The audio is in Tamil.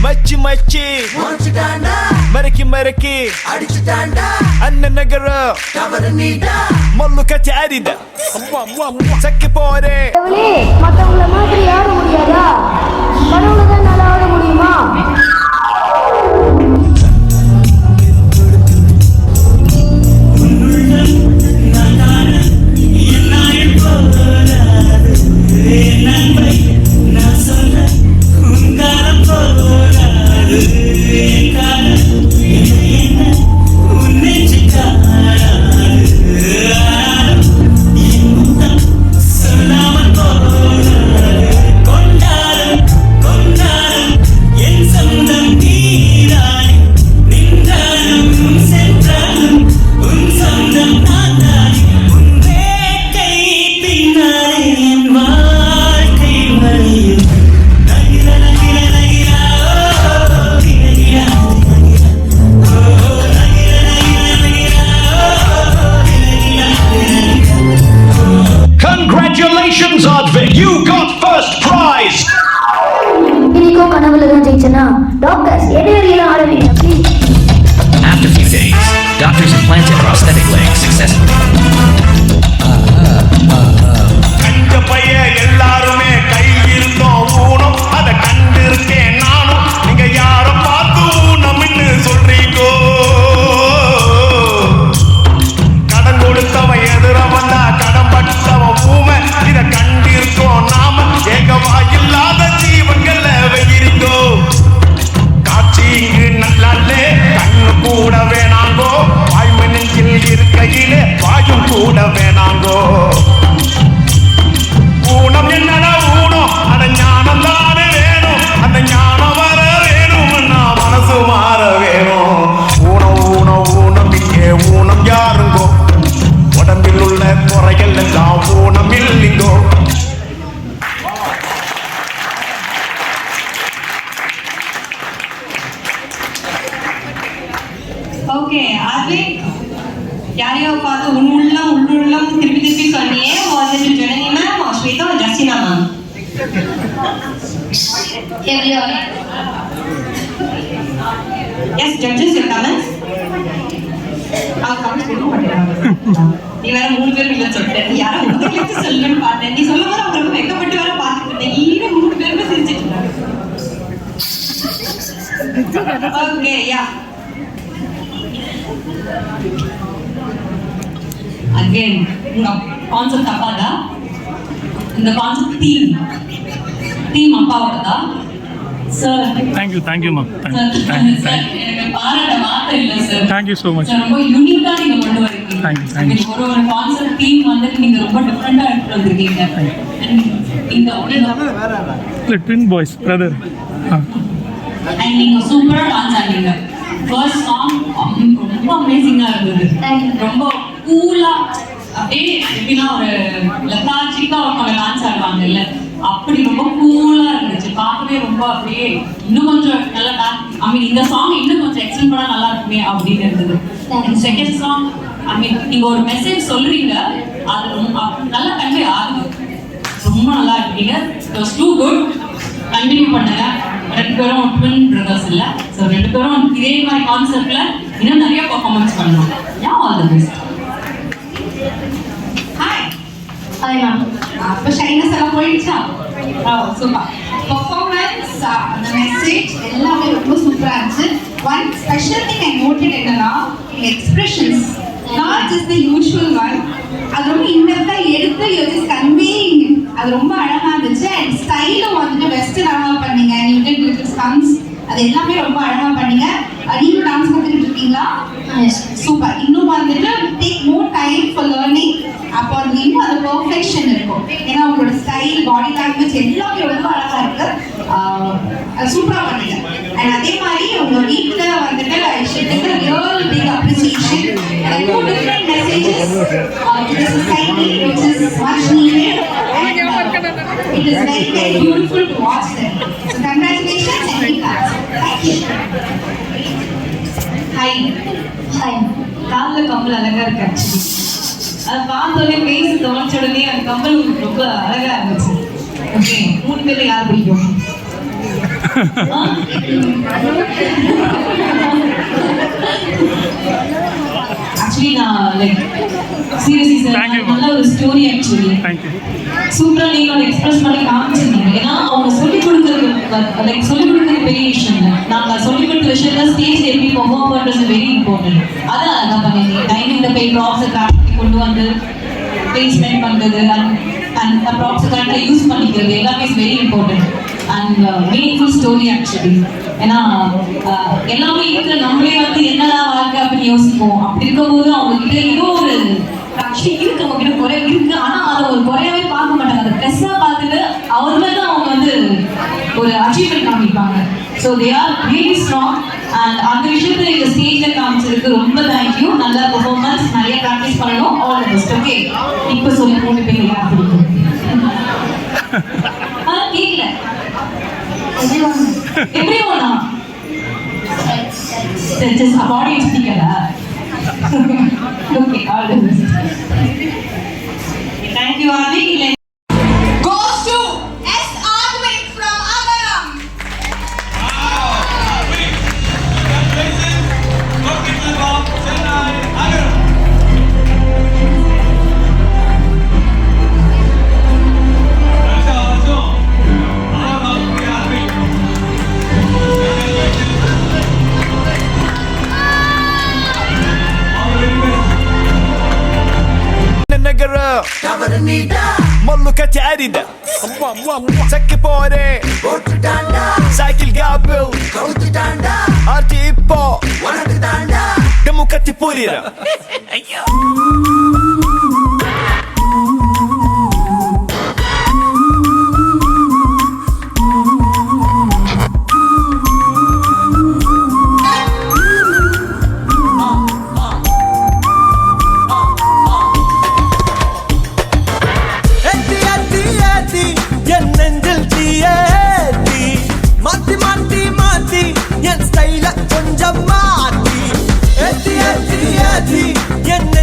மச்சி மச்சி மறக்கி மறக்கி அண்ணன் நகரம் மல்லு கச்சி அரித சக்கி போறேன். மற்றவங்கள மாதிரி ஆட முடியாதா? கடவுளை தான் நல்லா ஆட முடியுமா? Congratulations, Advik! You got first prize! இன்னைக்கோ கனவுல தான் ஜெயிச்சனா? டாக்டர்ஸ் எடையறியலாம் ஆரம்பிங்க please. After a few days, doctors implanted prosthetic legs successfully. கண்ட பைய எல்லாருமே கை இருந்தோம் ஊனம் அதை கண்டு இருக்கேன் நானும். நீங்க யார பார்த்து ஊனம்னு சொல்றீங்கோ? கடன் கொடுத்தவன் எதிர வந்தா கடன் பட்டவன் ஊமை. இத கண்டிருக்கோம் நாம ஏகவா இல்லாத ஜீவன்கள வெயிரிங்கோ. காட்சி இங்கு நல்லாலே கண்ணு கூட வேணாங்கோ. வாய்மை நெஞ்சில் இருக்கையிலே வாயும் கூட வேணாங்கோ. ஊனம் என்னடா ஊனம்? அட ஞானம் தானே வேணும். அந்த ஞானம் வர வேணும், நான் மனசு மாற வேணும். ஊனம் ஊனம் ஊனம் இங்கே ஊனம் யாருங்கோ? உடம்பில் உள்ள குறைகள் எல்லாம் ஊனம் இல்லைங்கோ. ஓகே ஆத்விக், யாரையோ பார்த்து உள்ளுள்ளம் திருப்பி திருப்பி சொன்னியே. Was it Janani ma'am or Swetha or Justina ma'am? Everyone. Yes judges your comments. அவங்க கமெண்ட்ஸ் கொடுக்க மாட்டேங்கிறாங்க. நீ வேற 3 பேரும் இல்ல சொல்லிட்டேன். யாரை முதல்ல சொல்லணும்னு பார்த்தேன். நீ சொல்லும் போது அவங்க ரொம்ப வெக்கப்பட்டு வேற பார்த்துட்டு இருந்தேன். ஈர 3 பேருமே சிரிச்சிட்டு இருந்தாங்க. ஓகே யா அகைன் உங்க கான்செப்ட் தப்பாதா? இந்த கான்செப்ட் தீம் அப்பாவோடதா? Sir thank you ma'am. எனக்கு பாராட்ட வார்த்தை இல்லை சார். Thank you so much. ரொம்ப யூனிக்கா நீங்க கொண்டு வரீங்க. தேங்க்யூ. ஒரு கான்செப்ட் தீம் வந்துட்டு நீங்க ரொம்ப டிஃபரெண்டா எடுத்து வந்திருக்கீங்க. இல்லை ட்வின் பாய்ஸ் பிரதர். அண்ட் நீங்க சூப்பரா டான்ஸ் ஆடுறீங்க. ஃபர்ஸ்ட் சாங் ரொம்ப அமேசிங்கா இருந்தது. ரொம்ப கூலா அப்படியே எப்படின்னா ஒரு லெத்தாஜிக்கா அவங்க டான்ஸ் ஆடுவாங்க இல்ல, அப்படி ரொம்ப கூலா இருந்துச்சு. பார்க்கவே ரொம்ப அப்படியே இன்னும் கொஞ்சம் நல்லா டான்ஸ், ஐ மீன் இந்த சாங் இன்னும் கொஞ்சம் எக்ஸ்டெண்ட் பண்ணா நல்லா இருக்குமே அப்படின்னு இருந்தது. செகண்ட் சாங் ஐ மீன் நீங்க ஒரு மெசேஜ் சொல்றீங்க, அது ரொம்ப நல்லா கன்வே ஆகுது. ரொம்ப நல்லா இருக்கீங்க. It was too good. Continue பண்ணுங்க. 2 பேரும் ட்வின் பிரதர்ஸ் இல்ல, ஸோ 2 பேரும் இதே மாதிரி கான்செப்ட்ல இன்னும் நிறைய பர்ஃபார்மன்ஸ் பண்ணணும். யா all the best. Hi ma'am. அப்போ ஷைனஸ் எல்லாம் போயிடுச்சா? சூப்பர் பர்ஃபார்மன்ஸ், அந்த மெசேஜ் எல்லாமே ரொம்ப சூப்பரா இருந்துச்சு. One special thing I noted என்னன்னா expressions, not just the usual one. அது ரொம்ப இன்டெப்தா எடுத்து யூ ஜஸ்ட் கன்வேயிங். அது ரொம்ப அழகா இருந்துச்சு. அண்ட் ஸ்டைலும் வந்துட்டு வெஸ்டர்ன் அழகா பண்ணீங்க. நீங்க லிட்டில் ஸ்டன்ஸ் அது எல்லாமே ரொம்ப அழகா பண்ணீங்க. நீங்களும் டான்ஸ் கத்துக்கிட்டு இருக்கீங்களா? சூப்பர். இன்னும் வந்துட்டு take more time for learning. அப்போ அது இன்னும் அது பெர்ஃபெக்ஷன் இருக்கும். ஏன்னா உங்களோட ஸ்டைல், பாடி லாங்குவேஜ் எல்லாமே ரொம்ப அழகா இருக்கு. சூப்பரா பண்ணீங்க. அண்ட் அதே மாதிரி உங்க வீட்டுல வந்துட்டு I should take a real big appreciation and 2 different messages to the society which is much needed and it is very very beautiful to watch them. So congratulations and big thanks. Thank you. Hi. காலில் கம்பல் அழகா இருக்கு. ஆக்சுவலி அதை பார்த்தோன்னே பேச தோணுச்ச உடனே அந்த கம்பல் ரொம்ப அழகா இருந்துச்சு. ஓகே 3 பேர்ல யார் பிடிக்கும்? ஆக்சுவலி நான் like seriously sir Thank you, நல்ல ஒரு ஸ்டோரி ஆக்சுவலி தேங்க்யூ. சூப்பரா நீங்க அதை எக்ஸ்பிரஸ் பண்ணி காமிச்சிருந்தீங்க. ஏன்னா அவங்க சொல்லிக் கொடுக்கறது லைக் சொல்லிக் கொடுக்கறது பெரிய விஷயம் இல்லை. நாங்க சொல்லிக் கொடுத்த விஷயத்த ஸ்டேஜ் எப்படி பெர்ஃபார்ம் பண்றது வெரி இம்பார்ட்டன்ட். அதை அழகா பண்ணிருந்தீங்க. டைமிங் போய் ப்ராப்ஸை கிராஃப்ட் கொண்டு வந்து பிளேஸ்மெண்ட் பண்றது அண்ட் ப்ராப்ஸை கரெக்டாக யூஸ் பண்ணிக்கிறது எல்லாமே is very important and meaningful story actually. ஏன்னா எல்லாமே இருக்கிற நம்மளே வந்து என்னடா வாழ்க்கை அப்படின்னு யோசிப்போம். அப்படி இருக்கும்போது அவங்க கிட்ட ஏதோ ஒரு ஆக்சுவலி இருக்கு, அவங்க கிட்ட குறை இருக்கு. ஆனா அதை ஒரு குறையாவே பார்க்க மாட்டாங்க. அதை ப்ளஸ்ஸா பார்த்துட்டு அவருமே தான் அவங்க வந்து ஒரு அச்சீவ்மெண்ட் காமிப்பாங்க. So they are really strong and அந்த விஷயத்தை எங்க ஸ்டேஜ்ல காமிச்சதுக்கு ரொம்ப தேங்க்யூ. நல்ல பெர்ஃபார்மன்ஸ், நிறைய ப்ராக்டிஸ் பண்ணணும். All the best. ஓகே, இப்போ சொல்லி 3 பேர் யார் பிடிக்கும்? கேட்கல எப்படி ஒண்ணா ஜஸ்ட் ஆடியன்ஸ் ஸ்பீக்கரா? Okay, all the best. Thank you, Adi. Goes to S. Arvind from Agaram. ملو كتعريدة سكي بوري سايكل قابل ارتي ايبو دمو كتي بوريرا என்ன